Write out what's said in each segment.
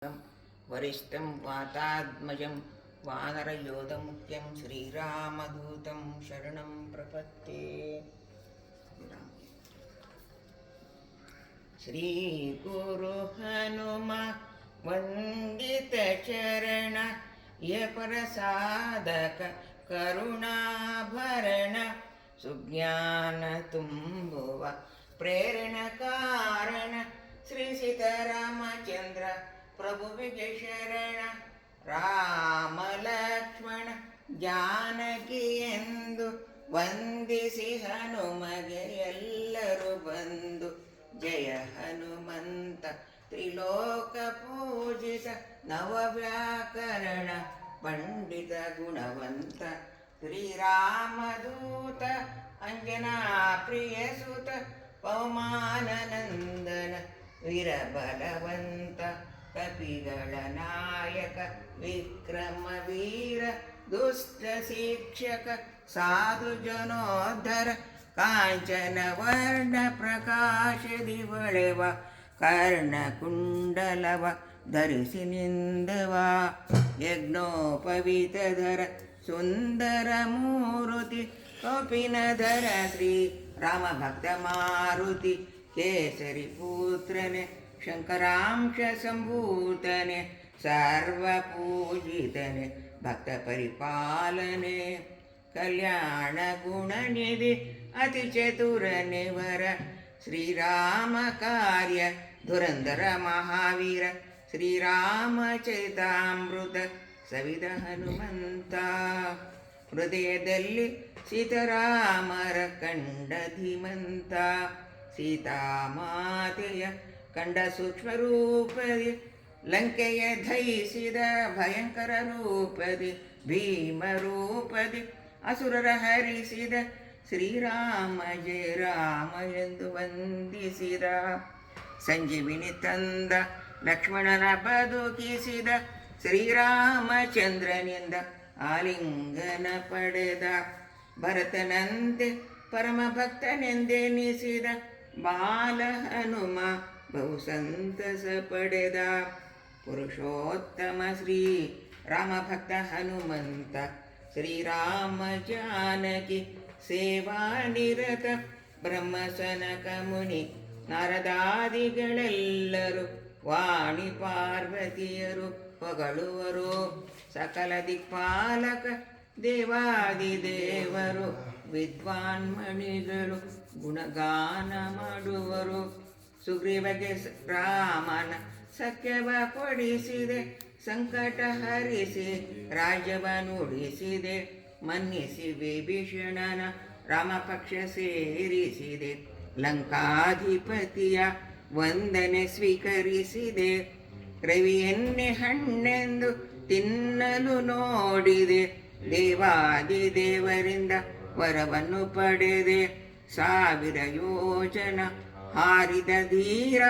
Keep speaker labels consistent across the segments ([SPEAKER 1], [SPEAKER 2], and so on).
[SPEAKER 1] वरिष्ठं वातात्मजं वानरयोधमुख्यं श्रीरामदूतं शरणं प्रपद्ये। श्रीगुरु हनुम वन्दितचरण यपरसादक करुणाभरण सुज्ञान ತುಂಬುವ ಪ್ರೇರಣ ಕಾರಣ ಶ್ರೀ ಸೀತಾರಾಮಚಂದ್ರ ಪ್ರಭುವಿಗೆ ಶರಣ. ರಾಮ ಲಕ್ಷ್ಮಣ ಜಾನಕಿ ಎಂದು ವಂದಿಸಿ ಹನುಮಗೆ ಎಲ್ಲರೂ ಬಂದು ಜಯ ಹನುಮಂತ ತ್ರಿಲೋಕ ಪೂಜಿತ ನವವ್ಯಾಕರಣ ಪಂಡಿತ ಗುಣವಂತ ಶ್ರೀರಾಮದೂತ ಅಂಜನಾ ಪ್ರಿಯ ಸುತ ಪವಮಾನನಂದನ ವೀರಬಲವಂತ ಕಪಿಗಳ ನಾಯಕ ವಿಕ್ರಮ ವೀರ ದುಷ್ಟ ಶಿಕ್ಷಕ ಸಾಧು ಜನೋದ್ಧರ ಕಾಂಚನ ವರ್ಣ ಪ್ರಕಾಶದಿ ಹೊಳೆವ ಕರ್ಣಕುಂಡಲವ ಧರಿಸಿ ನಿಂದವ ಯಜ್ಞೋಪವೀತಧರ ಸುಂದರ ಮೂರುತಿ ಕಪಿನಧರ ಶ್ರೀ ರಾಮ ಭಕ್ತ ಮಾರುತಿ ಕೇಸರಿ ಪುತ್ರನೆ ಶಂಕರಾಂಶ ಸಂಭೂತನೆ ಸರ್ವ ಪೂಜಿತನೆ ಭಕ್ತ ಪರಿಪಾಲನೆ ಕಲ್ಯಾಣ ಗುಣನಿಧಿ ಅತಿ ಚತುರನೆ ವರ ಶ್ರೀರಾಮ ಕಾರ್ಯ ಧುರಂಧರ ಮಹಾವೀರ ಶ್ರೀರಾಮ ಚರಿತಾಮೃತ ಸವಿದ ಹನುಮಂತ. ಹೃದಯದಲ್ಲಿ ಸೀತಾರಾಮರ ಕಂಡ ಧೀಮಂತ ಸೀತಾಮಾತೆಯ ಕಂಡ ಸೂಕ್ಷ್ಮ ರೂಪದಿ ಲಂಕೆಯ ದಹಿಸಿದ ಭಯಂಕರ ರೂಪದಿ ಭೀಮ ರೂಪದಿ ಅಸುರರ ಹರಿಸಿದ ಶ್ರೀರಾಮ ಜಯ ರಾಮ ಎಂದು ವಂದಿಸಿದ. ಸಂಜೀವಿನಿ ತಂದ ಲಕ್ಷ್ಮಣನ ಬದುಕಿಸಿದ ಶ್ರೀರಾಮಚಂದ್ರನಿಂದ ಆಲಿಂಗನ ಪಡೆದ. ಭರತನಂತೆ ಪರಮ ಭಕ್ತನೆಂದೆನಿಸಿದ ಬಾಲ ಹನುಮ ಬಹು ಸಂತಸ ಪಡೆದ. ಪುರುಷೋತ್ತಮ ಶ್ರೀ ರಾಮ ಭಕ್ತ ಹನುಮಂತ ಶ್ರೀರಾಮ ಜಾನಕಿ ಸೇವಾ ನಿರತ ಬ್ರಹ್ಮ ಸನಕ ಮುನಿ ನಾರದಾದಿಗಳೆಲ್ಲರೂ ವಾಣಿ ಪಾರ್ವತಿಯರು ಹೊಗಳುವರು. ಸಕಲ ದಿಕ್ಪಾಲಕ ದೇವಾದಿದೇವರು ವಿದ್ವಾನ್ಮಣಿಗಳು ಗುಣಗಾನ ಮಾಡುವರು. ಸುಗ್ರೀವಗೆ ರಾಮನ ಸಖ್ಯವ ಕೊಡಿಸಿದೆ ಸಂಕಟ ಹರಿಸಿ ರಾಜ್ಯವ ನುಡಿಸಿದೆ. ಮನ್ನಿಸಿ ವಿಭೀಷಣನ ರಾಮಪಕ್ಷ ಸೇರಿಸಿದೆ. ಲಂಕಾಧಿಪತಿಯ ವಂದನೆ ಸ್ವೀಕರಿಸಿದೆ. ರವಿಯನ್ನೇ ಹಣ್ಣೆಂದು ತಿನ್ನಲು ನೋಡಿದೆ. ದೇವಾದಿದೇವರಿಂದ ವರವನ್ನು ಪಡೆದೆ. 1000 ಯೋಜನ ಹಾರಿದ ಧೀರ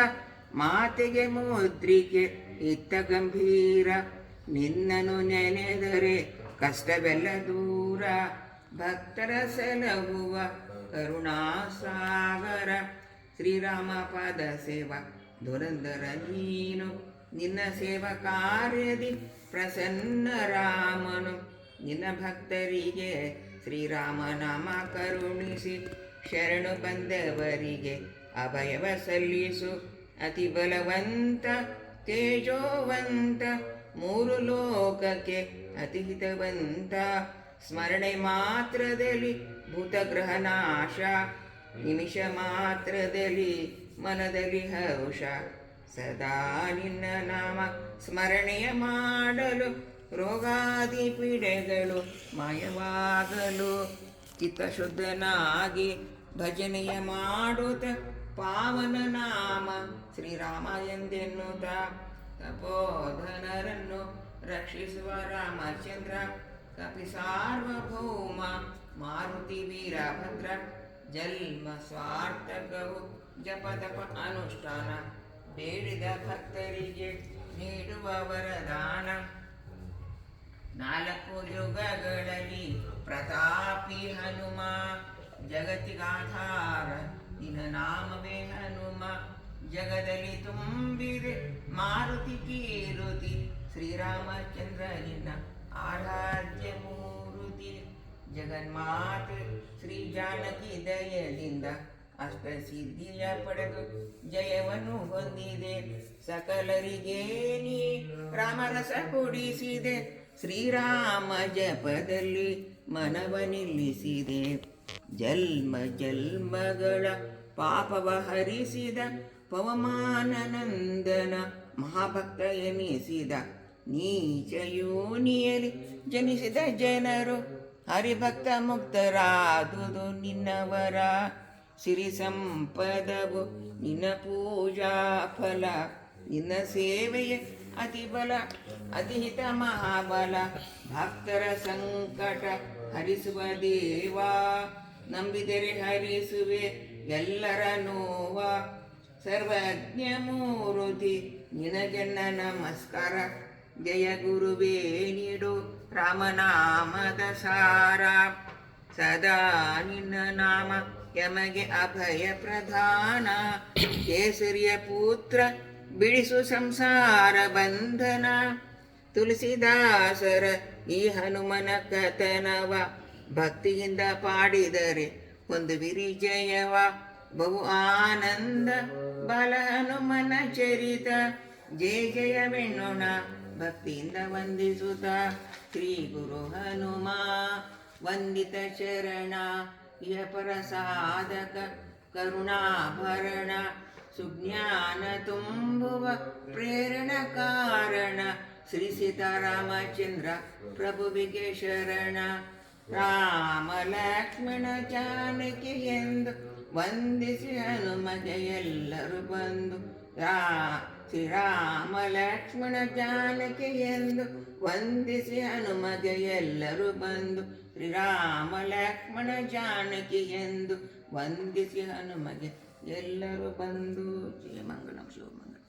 [SPEAKER 1] ಮಾತೆಗೆ ಮುದ್ರಿಕೆ ಇತ್ತ ಗಂಭೀರ. ನಿನ್ನನು ನೆನೆದರೆ ಕಷ್ಟವೆಲ್ಲ ದೂರ ಭಕ್ತರ ಸಲಹುವ ಕರುಣಾಸಾಗರ. ಶ್ರೀರಾಮ ಪಾದ ಸೇವಾ ಧುರಂಧರ ನೀನು ನಿನ್ನ ಸೇವಾ ಕಾರ್ಯದಿ ಪ್ರಸನ್ನ ರಾಮನು. ನಿನ್ನ ಭಕ್ತರಿಗೆ ಶ್ರೀರಾಮನಾಮ ಕರುಣಿಸಿ ಶರಣು ಬಂದವರಿಗೆ ಅಭಯವ ಸಲ್ಲಿಸು. ಅತಿ ಬಲವಂತ ತೇಜೋವಂತ 3 ಲೋಕಕ್ಕೆ ಅತಿ ಹಿತವಂತ. ಸ್ಮರಣೆ ಮಾತ್ರದಲ್ಲಿ ಭೂತಗ್ರಹ ನಾಶ ನಿಮಿಷ ಮಾತ್ರದಲ್ಲಿ ಮನದಲ್ಲಿ ಹರ್ಷ. ಸದಾ ನಿನ್ನ ನಾಮ ಸ್ಮರಣೆಯ ಮಾಡಲು ರೋಗಾದಿ ಪೀಡೆಗಳು ಮಾಯವಾಗಲು. ಚಿತ್ತಶುದ್ಧನಾಗಿ ಭಜನೆಯ ಮಾಡುತ್ತ ಪಾವನ ನಾಮ ಶ್ರೀರಾಮ ಎಂದೆನ್ನುತ್ತ ತಪೋಧನರನ್ನು ರಕ್ಷಿಸುವ ರಾಮಚಂದ್ರ. ಕಪಿ ಸಾರ್ವಭೌಮ ಮಾರುತಿ ವೀರಭದ್ರ ಜನ್ಮ ಸ್ವಾರ್ಥಕವು ಜಪತಪ ಅನುಷ್ಠಾನ ಬೇಡಿದ ಭಕ್ತರಿಗೆ ನೀಡುವ ವರದಾನ. 4 ಯುಗಗಳಲ್ಲಿ ಪ್ರತಾಪಿ ಹನುಮ ಜಗತ್ತಿಗಾಧಾರ ನಿನ್ನ ನಾಮವೇ ಹನುಮ. ಜಗದಲ್ಲಿ ತುಂಬಿದೆ ಮಾರುತಿ ಕೀರುತಿ ಶ್ರೀರಾಮಚಂದ್ರ ನಿನ್ನ ಆರಾಧ್ಯ ಮೂರುತಿ. ಜಗನ್ಮಾತೆ ಶ್ರೀ ಜಾನಕಿ ದಯದಿಂದ ಅಷ್ಟಸಿದ್ಧಿಯ ಪಡೆದು ಜಯವನ್ನು ಹೊಂದಿದೆ. ಸಕಲರಿಗೆ ನೀ ರಾಮರಸ ಕೊಡಿಸಿದೆ. ಶ್ರೀರಾಮ ಜಪದಲ್ಲಿ ಮನವ ನಿಲ್ಲಿಸಿದೆ. ಜನ್ಮ ಜನ್ಮಗಳ ಪಾಪವ ಹರಿಸಿದ ಪವಮಾನನಂದನ ಮಹಾಭಕ್ತ ಎನಿಸಿದ. ನೀಚ ಯೋನಿಯಲ್ಲಿ ಜನಿಸಿದ ಜನರು ಹರಿಭಕ್ತ ಮುಕ್ತರಾದುದು ನಿನ್ನವರ. ಸಿರಿ ಸಂಪದವು ನಿನ್ನ ಪೂಜಾ ಫಲ. ನಿನ್ನ ಸೇವೆಯೇ ಅತಿಬಲ ಅತಿಹಿತ ಮಹಾಬಲ. ಭಕ್ತರ ಸಂಕಟ ಹರಿಸುವ ದೇವಾ, ನಂಬಿದರೆ ಹರಿಸುವೆ ಎಲ್ಲರ ನೋವ. ಸರ್ವಜ್ಞ ಮೂರುತಿ ನಿನಗೆನ್ನ ನಮಸ್ಕಾರ. ಜಯ ಗುರುವೇ ನೀಡು ರಾಮನಾಮದ ಸಾರ. ಸದಾ ನಿನ್ನ ನಾಮ ಯಮಗೆ ಅಭಯ ಪ್ರಧಾನ. ಕೇಸರಿಯ ಪುತ್ರ ಬಿಡಿಸು ಸಂಸಾರ ಬಂಧನ. ತುಳಸಿದಾಸರ ಈ ಹನುಮನ ಕಥನವ ಭಕ್ತಿಯಿಂದ ಪಾಡಿದರೆ ಒಂದು ವಿರಿಜಯವ. ಬಹು ಆನಂದ ಬಲ ಹನುಮನ ಚರಿತ. ಜಯ ಜಯವೆನ್ನೋಣ ಭಕ್ತಿಯಿಂದ ವಂದಿಸುತ್ತ. ಶ್ರೀ ಗುರು ಹನುಮ ವಂದಿತ ಚರಣ. ಇಹ ಪರ ಸಾಧಕ ಕರುಣಾಭರಣ. ಸುಜ್ಞಾನ ತುಂಬುವ ಪ್ರೇರಣ ಕಾರಣ. ಶ್ರೀ ಸೀತಾರಾಮಚಂದ್ರ ಪ್ರಭುವಿಗೆ ಶರಣ. ರಾಮ ಲಕ್ಷ್ಮಣ ಜಾನಕಿ ಎಂದು ವಂದಿಸಿ ಹನುಮಗೆ ಎಲ್ಲರೂ ಬಂದು. ಶ್ರೀರಾಮ ಲಕ್ಷ್ಮಣ ಜಾನಕಿ ಎಂದು ವಂದಿಸಿ ಹನುಮಗೆ ಎಲ್ಲರೂ ಬಂದು. ಶ್ರೀರಾಮ ಲಕ್ಷ್ಮಣ ಜಾನಕಿ ಎಂದು ವಂದಿಸಿ ಹನುಮಗೆ ಎಲ್ಲರೂ ಬಂದು. ಜಯ ಮಂಗಳಂ ಶುಭಮಂಗಳ.